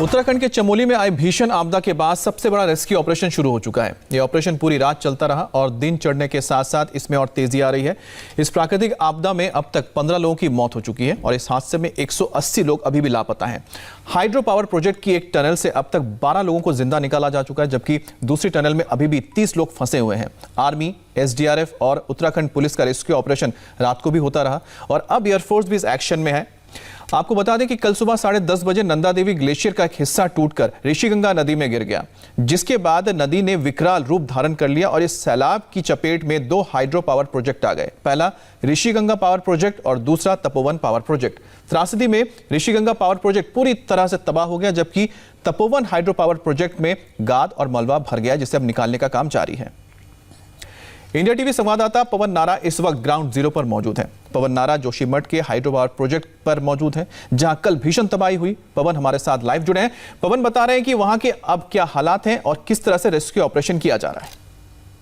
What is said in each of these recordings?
उत्तराखंड के चमोली में आई भीषण आपदा के बाद सबसे बड़ा रेस्क्यू ऑपरेशन शुरू हो चुका है। यह ऑपरेशन पूरी रात चलता रहा और दिन चढ़ने के साथ साथ इसमें और तेजी आ रही है। इस प्राकृतिक आपदा में अब तक 15 लोगों की मौत हो चुकी है और इस हादसे में 180 लोग अभी भी लापता हैं। हाइड्रो पावर प्रोजेक्ट की एक टनल से अब तक 12 लोगों को जिंदा निकाला जा चुका है, जबकि दूसरी टनल में अभी भी 30 लोग फंसे हुए हैं। आर्मी, एसडीआरएफ और उत्तराखंड पुलिस का रेस्क्यू ऑपरेशन रात को भी होता रहा और अब एयरफोर्स भी इस एक्शन में है। आपको बता दें कि कल सुबह 10:30 बजे नंदा देवी ग्लेशियर का एक हिस्सा टूटकर ऋषिगंगा नदी में गिर गया, जिसके बाद नदी ने विकराल रूप धारण कर लिया और इस सैलाब की चपेट में 2 हाइड्रो पावर प्रोजेक्ट आ गए। पहला ऋषिगंगा पावर प्रोजेक्ट और दूसरा तपोवन पावर प्रोजेक्ट। त्रासदी में ऋषिगंगा पावर प्रोजेक्ट पूरी तरह से तबाह हो गया, जबकि तपोवन हाइड्रो पावर प्रोजेक्ट में गाद और मलबा भर गया, जिसे अब निकालने का काम जारी है। इंडिया टीवी संवाददाता पवन नारा इस वक्त ग्राउंड जीरो पर मौजूद है। पवन नारा जोशीमठ के हाइड्रो पावर प्रोजेक्ट पर मौजूद है, जहां कल भीषण तबाही हुई। पवन हमारे साथ लाइव जुड़े हैं। पवन बता रहे हैं कि वहां के अब क्या हालात हैं और किस तरह से रेस्क्यू ऑपरेशन किया जा रहा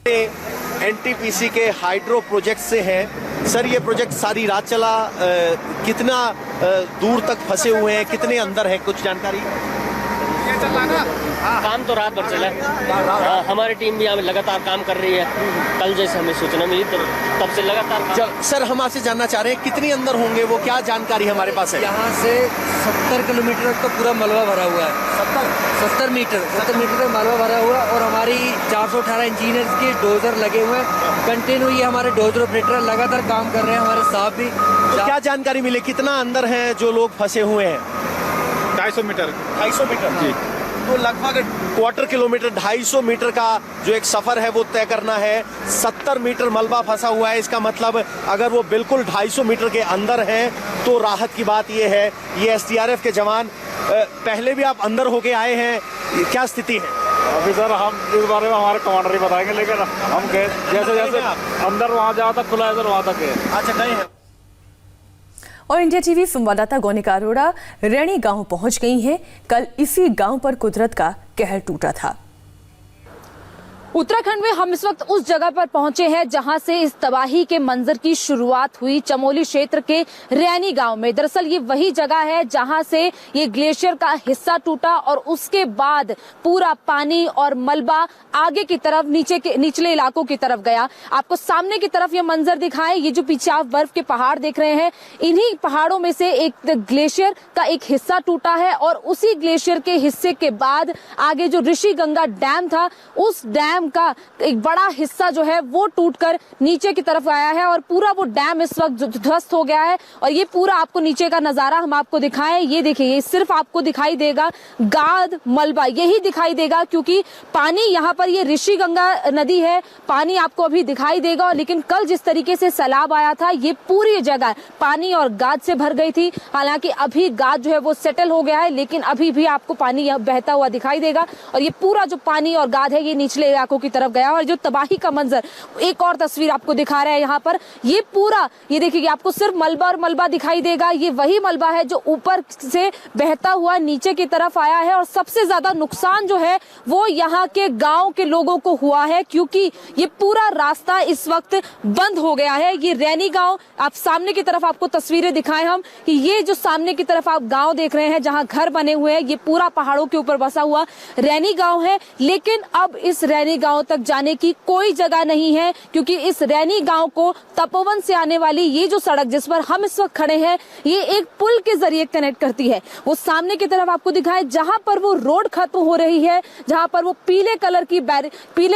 है। एनटीपीसी के हाइड्रो प्रोजेक्ट से है सर, ये प्रोजेक्ट सारी रात चला, कितना दूर तक फंसे हुए हैं, कितने अंदर है, कुछ जानकारी? काम तो रात भर चला है। हमारी टीम भी यहाँ लगातार काम कर रही है। कल जैसे हमें सूचना मिली तो तब से लगातार सर, हम आपसे जानना चाह रहे हैं कितनी अंदर होंगे, वो क्या जानकारी हमारे पास है? यहाँ से 70 किलोमीटर तक पूरा मलबा भरा हुआ है। 70 मीटर तक मलबा भरा हुआ है और हमारी 418 इंजीनियर्स के डोजर लगे हुए हैं। कंटिन्यू ये हमारे डोजर ऑपरेटर लगातार काम कर रहे हैं, हमारे साहब भी। तो क्या जानकारी मिली, कितना अंदर है जो लोग फंसे हुए हैं? 250 मीटर। 250 मीटर जी। तो लगभग 1/4 किलोमीटर, 250 मीटर का जो एक सफर है वो तय करना है। 70 मीटर मलबा फंसा हुआ है, इसका मतलब अगर वो बिल्कुल 250 मीटर के अंदर हैं तो राहत की बात ये है। ये एसडीआरएफ के जवान, पहले भी आप अंदर होके आए हैं, क्या स्थिति है? अभी सर हम इस बारे में हमारे कमांडर ही बताएंगे, लेकिन हम गए जैसे अंदर वहाँ जहाँ तक खुला है सर वहाँ तक गए। अच्छा, गए हैं। और इंडिया टीवी संवाददाता गौनिका अरोड़ा रैणी गांव पहुंच गई हैं। कल इसी गांव पर कुदरत का कहर टूटा था। उत्तराखंड में हम इस वक्त उस जगह पर पहुंचे हैं जहां से इस तबाही के मंजर की शुरुआत हुई, चमोली क्षेत्र के रैनी गांव में। दरअसल ये वही जगह है जहां से ये ग्लेशियर का हिस्सा टूटा और उसके बाद पूरा पानी और मलबा आगे की तरफ निचले इलाकों की तरफ गया। आपको सामने की तरफ ये मंजर दिखाएं, ये जो पीछे आप बर्फ के पहाड़ देख रहे हैं, इन्हीं पहाड़ों में से एक ग्लेशियर का एक हिस्सा टूटा है और उसी ग्लेशियर के हिस्से के बाद आगे जो ऋषिगंगा डैम था, उस डैम का एक बड़ा हिस्सा जो है वो टूटकर नीचे की तरफ आया है और पूरा वो डैम इस वक्त ध्वस्त हो गया है। और ये पूरा आपको नीचे का नजारा हम आपको दिखाएं, ये देखिए, ये सिर्फ आपको दिखाई देगा गाद मलबा, यही दिखाई देगा क्योंकि पानी यहाँ पर ये ऋषिगंगा नदी है, पानी आपको अभी दिखाई देगा। लेकिन कल जिस तरीके से सैलाब आया था, ये पूरी जगह पानी और गाद से भर गई थी। हालांकि अभी गाद जो है वो सेटल हो गया है, लेकिन अभी भी आपको पानी बहता हुआ दिखाई देगा और ये पूरा जो पानी और गाद है ये निचले इलाकों की तरफ गया। और जो तबाही का मंजर, एक और तस्वीर आपको दिखा रहे हैं यहाँ पर, ये पूरा, ये देखिए, आपको सिर्फ मलबा और मलबा दिखाई देगा। ये वही मलबा है जो ऊपर से बहता हुआ नीचे की तरफ आया है और सबसे ज्यादा नुकसान जो है वो यहाँ के गांव के लोगों को हुआ है, क्योंकि ये पूरा रास्ता इस वक्त बंद हो गया है। ये रैनी गांव, आप सामने की तरफ आपको तस्वीरें दिखाएं हम कि ये जो सामने की तरफ आप गांव देख रहे हैं जहां घर बने हुए हैं, ये पूरा पहाड़ों के ऊपर बसा हुआ रैनी गांव है। लेकिन अब इस रैनी गांव तक जाने की कोई जगह नहीं है, क्योंकि इस रैनी गांव को तपोवन से आने वाली ये जो सड़क जिस पर हम इस वक्त खड़े हैं, ये एक पुल के जरिए कनेक्ट करती है। वो सामने की तरफ आपको दिखाएं, जहां पर वो रोड खत्म हो रही है, जहां पर वो पीले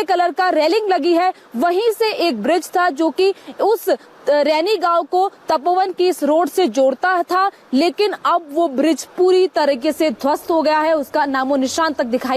कलर का रेलिंग लगी है, वहीं से एक ब्रिज था जो कि उस रैनी गांव को तपोवन की इस रोड से जोड़ता था। लेकिन अब वो ब्रिज पूरी तरीके से ध्वस्त हो गया है, उसका नामो निशान तक दिखाई